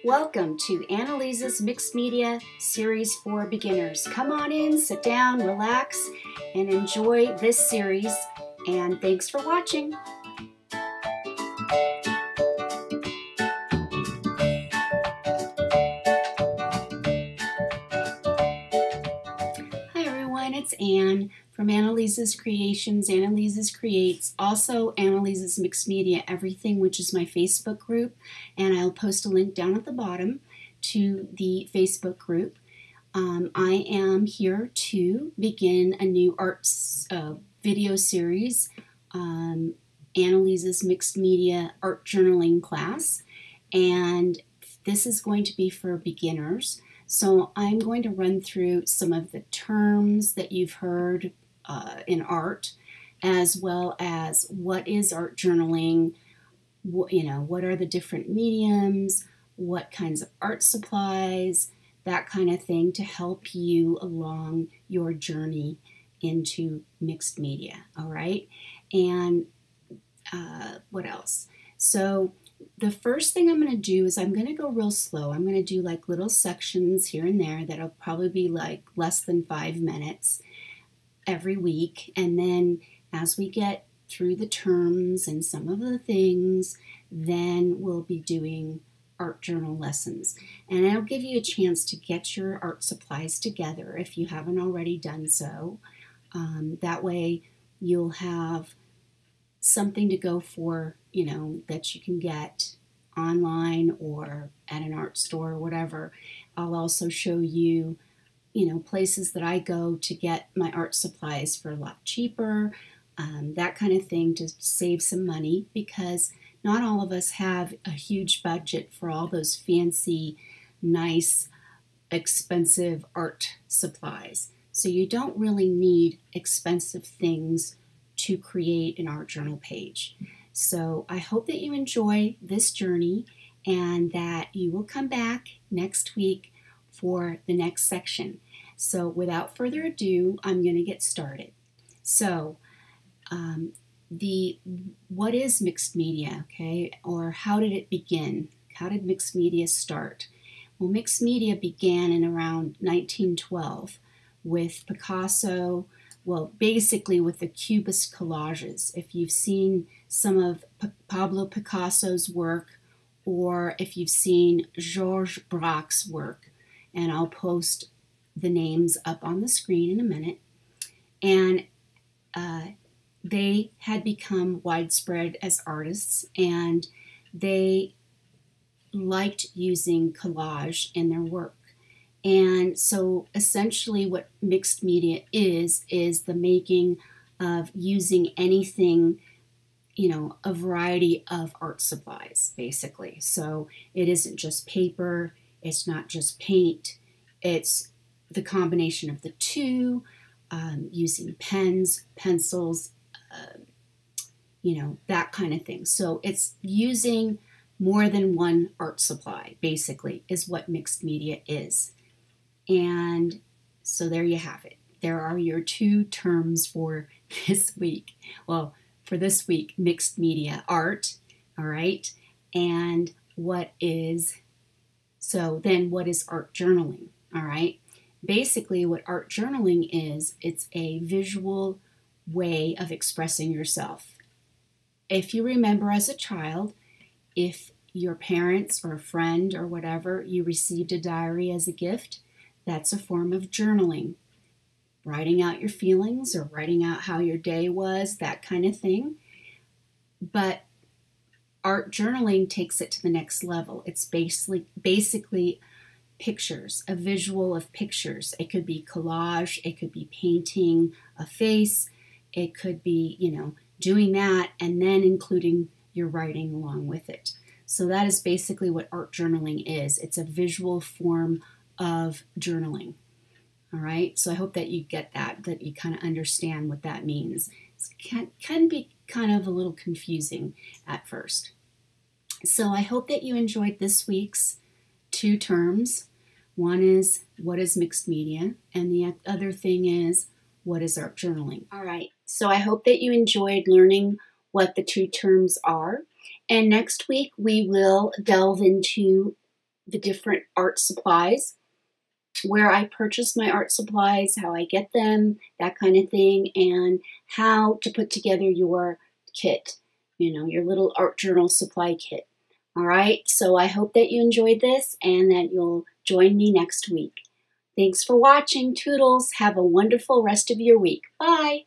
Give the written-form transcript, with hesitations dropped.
Welcome to Anneliese's Mixed Media Series for Beginners. Come on in, sit down, relax, and enjoy this series. And thanks for watching. Hi everyone, it's Anne from Anneliese's Creations, Anneliese's Creates, also Anneliese's Mixed Media Everything, which is my Facebook group, and I'll post a link down at the bottom to the Facebook group. I am here to begin a new arts video series, Anneliese's Mixed Media Art Journaling class, and this is going to be for beginners. So I'm going to run through some of the terms that you've heard in art, as well as what is art journaling, what are the different mediums, what kinds of art supplies, that kind of thing, to help you along your journey into mixed media. All right, and what else? So the first thing I'm going to do is I'm going to go real slow. I'm going to do like little sections here and there that'll probably be like less than 5 minutes every week, and then as we get through the terms and some of the things, then we'll be doing art journal lessons. And I'll give you a chance to get your art supplies together if you haven't already done so. That way you'll have something to go for, that you can get online or at an art store or whatever. I'll also show you, places that I go to get my art supplies for a lot cheaper, that kind of thing, to save some money, because not all of us have a huge budget for all those fancy, nice, expensive art supplies. So you don't really need expensive things to create an art journal page. So I hope that you enjoy this journey and that you will come back next week for the next section. So without further ado, I'm going to get started. So what is mixed media, okay? Or how did it begin? How did mixed media start? Well, mixed media began in around 1912 with Picasso, well, basically with the Cubist collages. If you've seen some of Pablo Picasso's work, or if you've seen George Braque's work, and I'll post the names up on the screen in a minute, and they had become widespread as artists, and they liked using collage in their work. And so essentially what mixed media is the making of using anything, a variety of art supplies, basically. So it isn't just paper, it's not just paint, it's the combination of the two, using pens, pencils, that kind of thing. So it's using more than one art supply, basically, is what mixed media is. And so there you have it. There are your two terms for this week. Well, for this week, mixed media art, all right? And what is art journaling, all right? Basically, what art journaling is, it's a visual way of expressing yourself. If you remember as a child, if your parents or a friend or whatever, you received a diary as a gift, that's a form of journaling. Writing out your feelings or writing out how your day was, that kind of thing. But art journaling takes it to the next level. It's basically pictures, a visual of pictures. It could be collage, it could be painting a face, it could be, doing that and then including your writing along with it. So that is basically what art journaling is. It's a visual form of journaling. All right, so I hope that you get that you kind of understand what that means. It can be kind of a little confusing at first. So I hope that you enjoyed this week's two terms. One is, what is mixed media? And the other thing is, what is art journaling? All right, so I hope that you enjoyed learning what the two terms are. And next week we will delve into the different art supplies, where I purchase my art supplies, how I get them, that kind of thing, and how to put together your kit, your little art journal supply kit. All right, so I hope that you enjoyed this and that you'll join me next week. Thanks for watching, Toodles. Have a wonderful rest of your week. Bye.